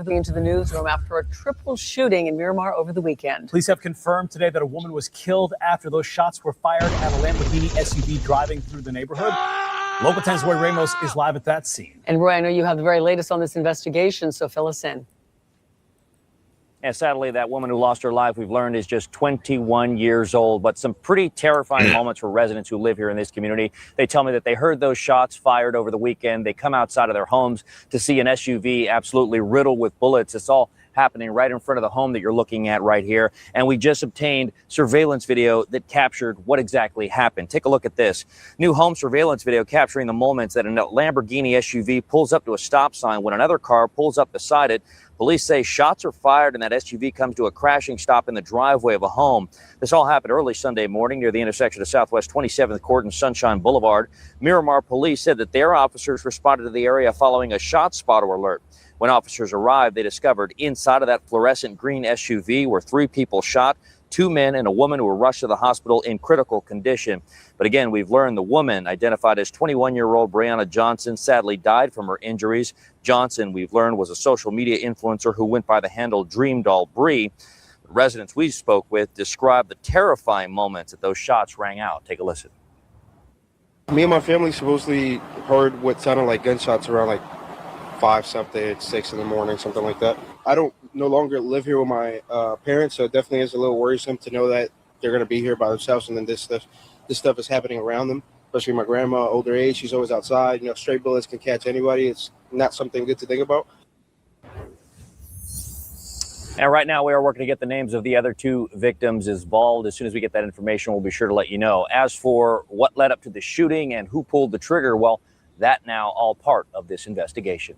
into the newsroom after a triple shooting in Miramar over the weekend. Police have confirmed today that a woman was killed after those shots were fired at a Lamborghini SUV driving through the neighborhood. Local 10's Roy Ramos is live at that scene. And Roy, I know you have the very latest on this investigation, so fill us in. And sadly, that woman who lost her life, we've learned, is just 21 years old. But some pretty terrifying moments for residents who live here in this community. They tell me that they heard those shots fired over the weekend. They come outside of their homes to see an SUV absolutely riddled with bullets. It's all happening right in front of the home that you're looking at right here. And we just obtained surveillance video that captured what exactly happened. Take a look at this. New home surveillance video capturing the moments that a Lamborghini SUV pulls up to a stop sign when another car pulls up beside it. Police say shots are fired and that SUV comes to a crashing stop in the driveway of a home. This all happened early Sunday morning near the intersection of Southwest 27th Court and Sunshine Boulevard. Miramar police said that their officers responded to the area following a shot spotter alert. When officers arrived, they discovered inside of that fluorescent green SUV were 3 people shot, 2 men and a woman who were rushed to the hospital in critical condition. But again, we've learned the woman, identified as 21-year-old Brianna Johnson, sadly died from her injuries. Johnson, we've learned, was a social media influencer who went by the handle Dream Doll Bree. The residents we spoke with described the terrifying moments that those shots rang out. Take a listen. Me and my family supposedly heard what sounded like gunshots around like 5-something, 6 in the morning, something like that. I don't no longer live here with my parents, so it definitely is a little worrisome to know that they're going to be here by themselves and then this stuff is happening around them, especially my grandma, older age. She's always outside. You know, stray bullets can catch anybody. It's not something good to think about. And right now we are working to get the names of the other 2 victims involved. As soon as we get that information, we'll be sure to let you know. As for what led up to the shooting and who pulled the trigger, well, that now all part of this investigation.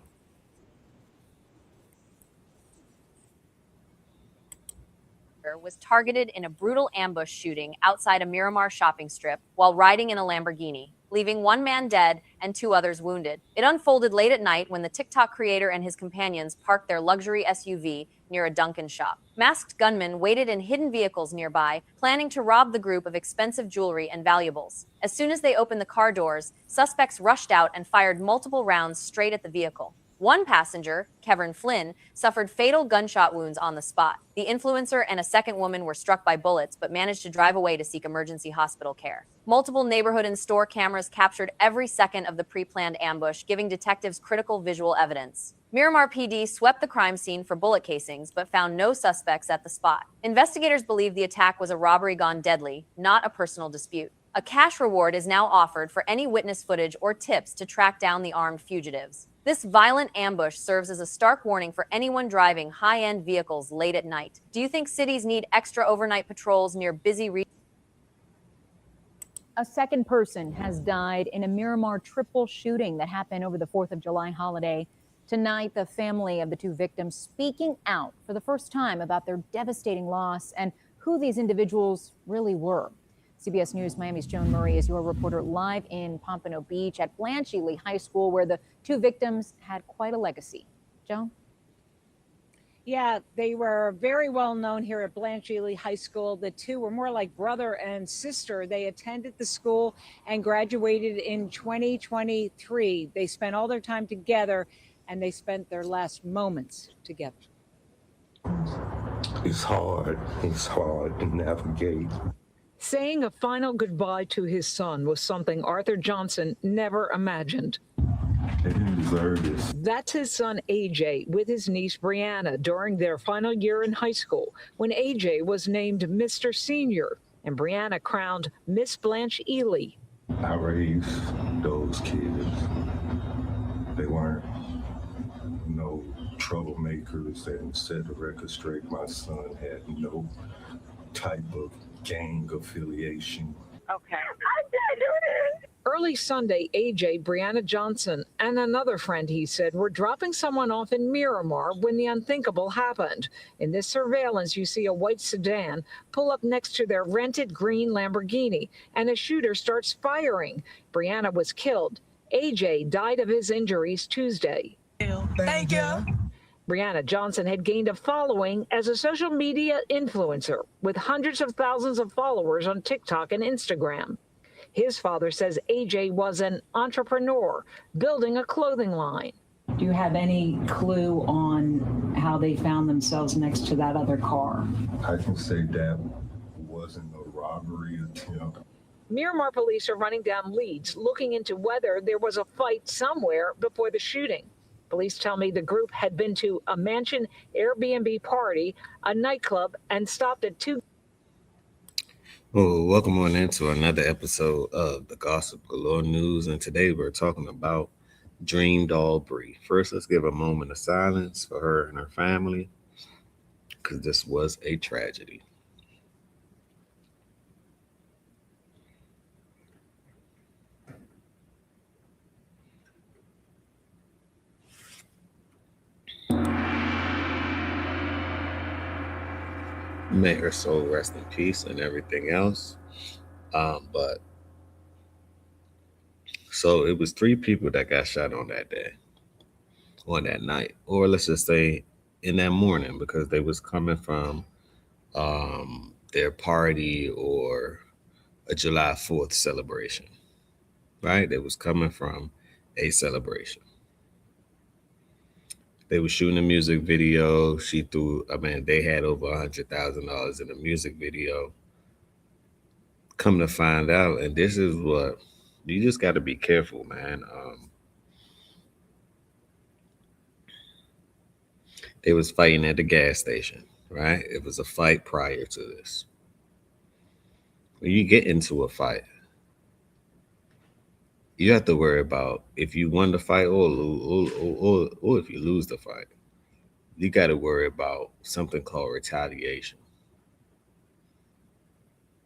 Was targeted in a brutal ambush shooting outside a Miramar shopping strip while riding in a Lamborghini, leaving 1 man dead and 2 others wounded. It unfolded late at night when the TikTok creator and his companions parked their luxury SUV near a Dunkin' shop. Masked gunmen waited in hidden vehicles nearby, planning to rob the group of expensive jewelry and valuables. As soon as they opened the car doors, suspects rushed out and fired multiple rounds straight at the vehicle. One passenger, Kevin Flynn, suffered fatal gunshot wounds on the spot. The influencer and a second woman were struck by bullets but managed to drive away to seek emergency hospital care. Multiple neighborhood and store cameras captured every second of the pre-planned ambush, giving detectives critical visual evidence. Miramar PD swept the crime scene for bullet casings but found no suspects at the spot. Investigators believe the attack was a robbery gone deadly, not a personal dispute. A cash reward is now offered for any witness footage or tips to track down the armed fugitives. This violent ambush serves as a stark warning for anyone driving high-end vehicles late at night. Do you think cities need extra overnight patrols near busy regions? A second person has died in a Miramar triple shooting that happened over the 4th of July holiday. Tonight, the family of the 2 victims speaking out for the first time about their devastating loss and who these individuals really were. CBS News Miami's Joan Murray is your reporter live in Pompano Beach at Blanche Ely High School, where the 2 victims had quite a legacy. Joan? Yeah, they were very well known here at Blanche Ely High School. The 2 were more like brother and sister. They attended the school and graduated in 2023. They spent all their time together and they spent their last moments together. It's hard to navigate. Saying a final goodbye to his son was something Arthur Johnson never imagined. They didn't deserve this. That's his son, AJ, with his niece, Brianna, during their final year in high school, when AJ was named Mr. Senior and Brianna crowned Miss Blanche Ely. I raised those kids. They weren't no troublemakers that set the record straight. My son had no type of gang affiliation. Okay. Early Sunday, AJ, Brianna Johnson, and another friend, he said, were dropping someone off in Miramar when the unthinkable happened. In this surveillance, you see a white sedan pull up next to their rented green Lamborghini, and a shooter starts firing. Brianna was killed. AJ died of his injuries Tuesday. Thank you. Brianna Johnson had gained a following as a social media influencer with hundreds of thousands of followers on TikTok and Instagram. His father says AJ was an entrepreneur building a clothing line. Do you have any clue on how they found themselves next to that other car. I can say that wasn't a robbery attempt. Miramar police are running down leads, looking into whether there was a fight somewhere before the shooting. Police tell me the group had been to a mansion Airbnb party, a nightclub, and stopped at two. Well, welcome on into another episode of the Gossip Galore News, and today we're talking about Dream Doll Bree. First, let's give a moment of silence for her and her family, because this was a tragedy. May her soul rest in peace and everything else. But so it was 3 people that got shot on that day, on that night, or let's just say in that morning, because they was coming from their party or a July 4th celebration, right? They was coming from a celebration. They were shooting a music video. They had over $100,000 in the music video. Come to find out, and this is what, you just got to be careful, man. They was fighting at the gas station, right? It was a fight prior to this. When you get into a fight, you have to worry about if you won the fight or if you lose the fight. You got to worry about something called retaliation,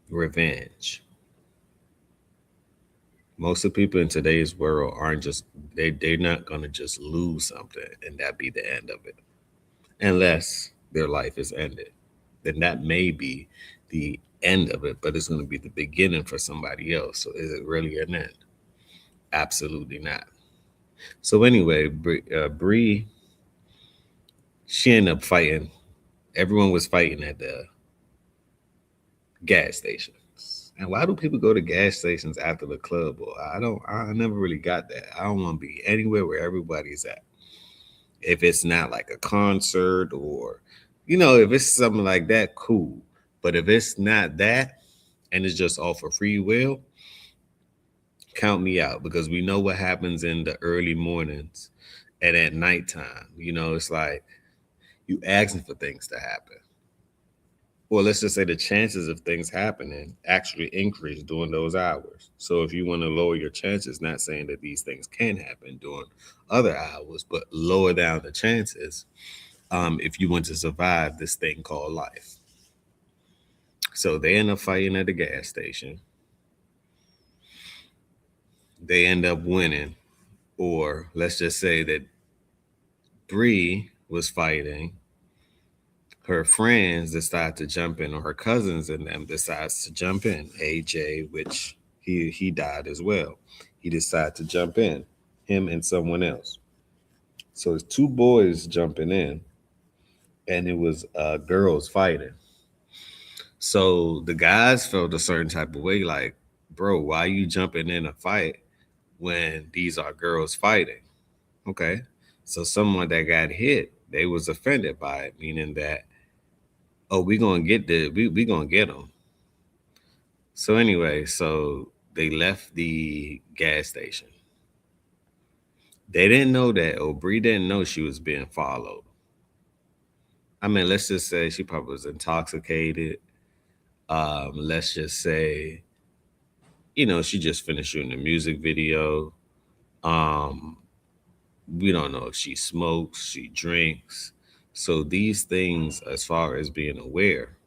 revenge. Most of the people in today's world aren't just, they're not going to just lose something and that be the end of it. Unless their life is ended. Then that may be the end of it, but it's going to be the beginning for somebody else. So is it really an end? Absolutely not. So anyway, Bree, she ended up fighting. Everyone was fighting at the gas stations. And why do people go to gas stations after the club? Well, I never really got that. I don't want to be anywhere where everybody's at. If it's not like a concert or, if it's something like that, cool. But if it's not that and it's just all for free will, count me out, because we know what happens in the early mornings and at nighttime. It's like you asking for things to happen. Well, let's just say the chances of things happening actually increase during those hours. So if you want to lower your chances, not saying that these things can happen during other hours, but lower down the chances if you want to survive this thing called life. So they end up fighting at the gas station. They end up winning. Or let's just say that Bree was fighting. Her friends decide to jump in, or her cousins and them decides to jump in. AJ, which he died as well. He decided to jump in, him and someone else. So it's 2 boys jumping in, and it was girls fighting. So the guys felt a certain type of way, like, bro, why are you jumping in a fight when these are girls fighting? Okay. So someone that got hit, they was offended by it, meaning that, oh, we gonna get them. So anyway, so they left the gas station. They didn't know that, or Bree didn't know she was being followed. Let's just say she probably was intoxicated. Let's just say, she just finished shooting a music video. We don't know if she smokes, she drinks. So these things, as far as being aware,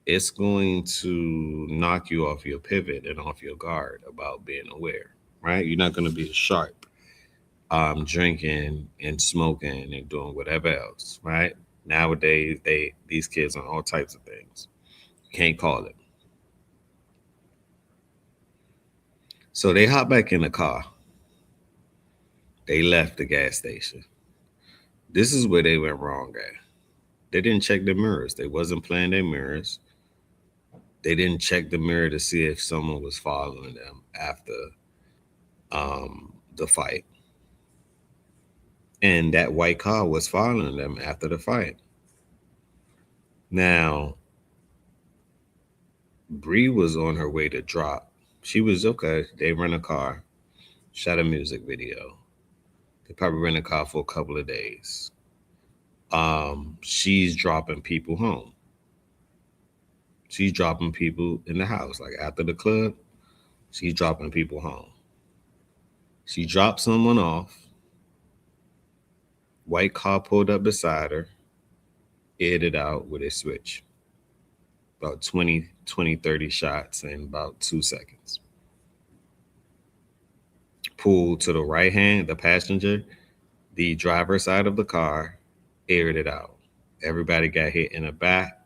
it's going to knock you off your pivot and off your guard about being aware, right? You're not going to be as sharp drinking and smoking and doing whatever else, right? Nowadays, these kids on all types of things. You can't call it. So they hop back in the car. They left the gas station. This is where they went wrong at. They didn't check the mirrors. They wasn't playing their mirrors. They didn't check the mirror to see if someone was following them after the fight. And that white car was following them after the fight. Now, Bree was on her way to drop. She was okay. They rent a car, shot a music video. They probably rent a car for a couple of days. She's dropping people home. She's dropping people in the house. Like after the club, she's dropping people home. She dropped someone off. White car pulled up beside her, aired it out with a switch. About 20, 30 shots in about 2 seconds. Pulled to the right hand, the passenger, the driver's side of the car, aired it out. Everybody got hit in the back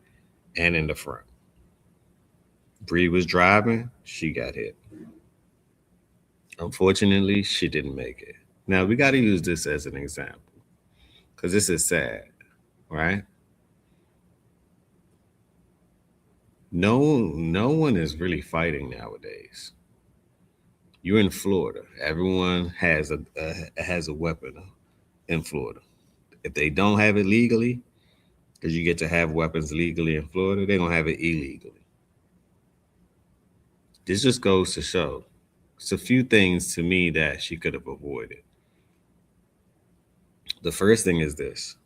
and in the front. Bree was driving, she got hit. Unfortunately, she didn't make it. Now, we got to use this as an example because this is sad, right? No one is really fighting nowadays. You're in Florida. Everyone has a weapon in Florida. If they don't have it legally, because you get to have weapons legally in Florida, they don't have it illegally. This just goes to show it's a few things to me that she could have avoided. The first thing is this.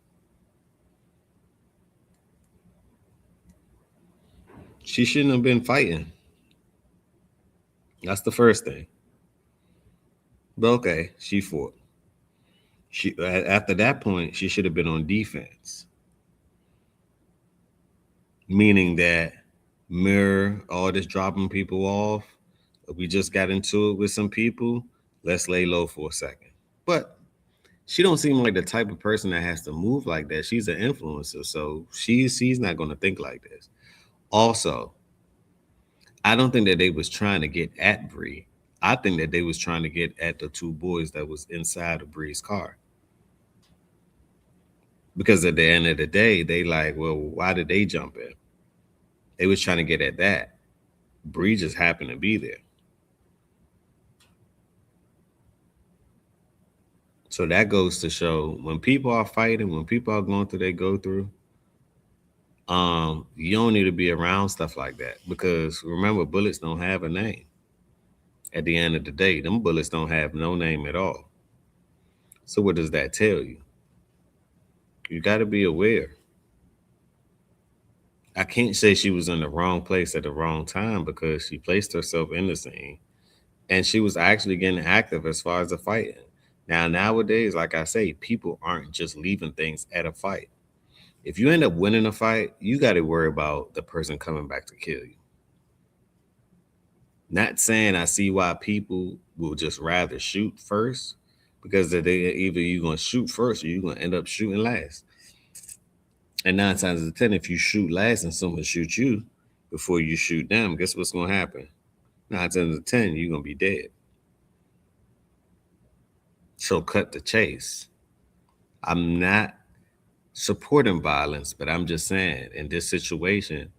She shouldn't have been fighting. That's the first thing. But okay, she fought. After that point, she should have been on defense. Meaning that mirror all this dropping people off. We just got into it with some people. Let's lay low for a second. But she don't seem like the type of person that has to move like that. She's an influencer, so she's not going to think like this. Also, I don't think that they was trying to get at Bree. I think that they was trying to get at the two boys that was inside of Bree's car. Because at the end of the day, they like, well, why did they jump in? They was trying to get at that. Bree just happened to be there. So that goes to show when people are fighting, when people are going through, they go through, you don't need to be around stuff like that because remember, bullets don't have a name. At the end of the day, them bullets don't have no name at all. So what does that tell you? You got to be aware. I can't say she was in the wrong place at the wrong time because she placed herself in the scene and she was actually getting active as far as the fighting. Now, nowadays, like I say, people aren't just leaving things at a fight. If you end up winning a fight, you got to worry about the person coming back to kill you. Not saying I see why people will just rather shoot first because either you're going to shoot first or you're going to end up shooting last. And 9 times out of 10, if you shoot last and someone shoots you before you shoot them, guess what's going to happen? 9 times out of 10, you're going to be dead. So cut the chase. I'm not supporting violence, but I'm just saying in this situation,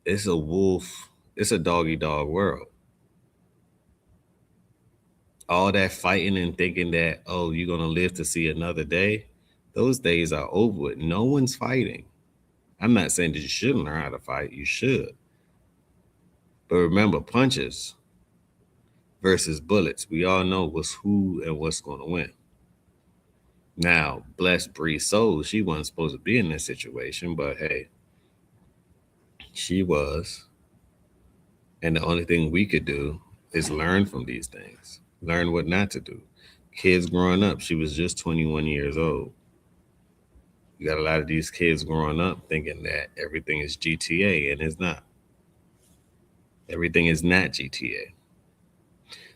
it's a dog-eat-dog world. All that fighting and thinking that, oh, you're going to live to see another day, those days are over with. No one's fighting. I'm not saying that you shouldn't learn how to fight. You should. But remember, punches versus bullets. We all know what's who and what's going to win. Now, bless Bree's soul, she wasn't supposed to be in this situation, but hey, she was. And the only thing we could do is learn from these things. Learn what not to do. Kids growing up, she was just 21 years old. You got a lot of these kids growing up thinking that everything is GTA, and it's not. Everything is not GTA.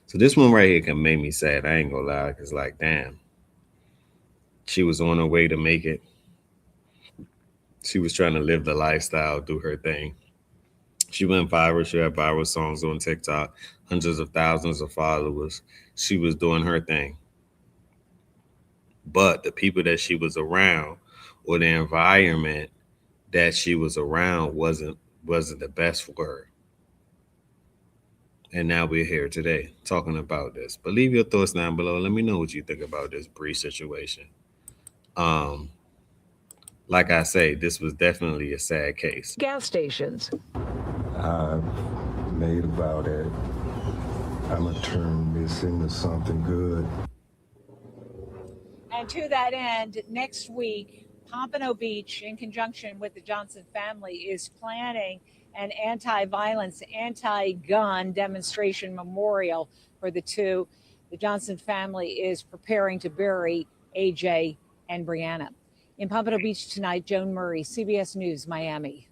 So this one right here can make me sad. I ain't gonna lie, because like, damn. She was on her way to make it. She was trying to live the lifestyle, do her thing. She went viral. She had viral songs on TikTok, hundreds of thousands of followers. She was doing her thing. But the people that she was around or the environment that she was around wasn't the best for her. And now we're here today talking about this. But leave your thoughts down below. Let me know what you think about this Bree situation. Like I say, this was definitely a sad case. Gas stations. I've made a vow that I'm going to turn this into something good. And to that end, next week, Pompano Beach, in conjunction with the Johnson family, is planning an anti-violence, anti-gun demonstration memorial for the two. The Johnson family is preparing to bury AJ and Brianna. In Pompano Beach tonight, Joan Murray, CBS News, Miami.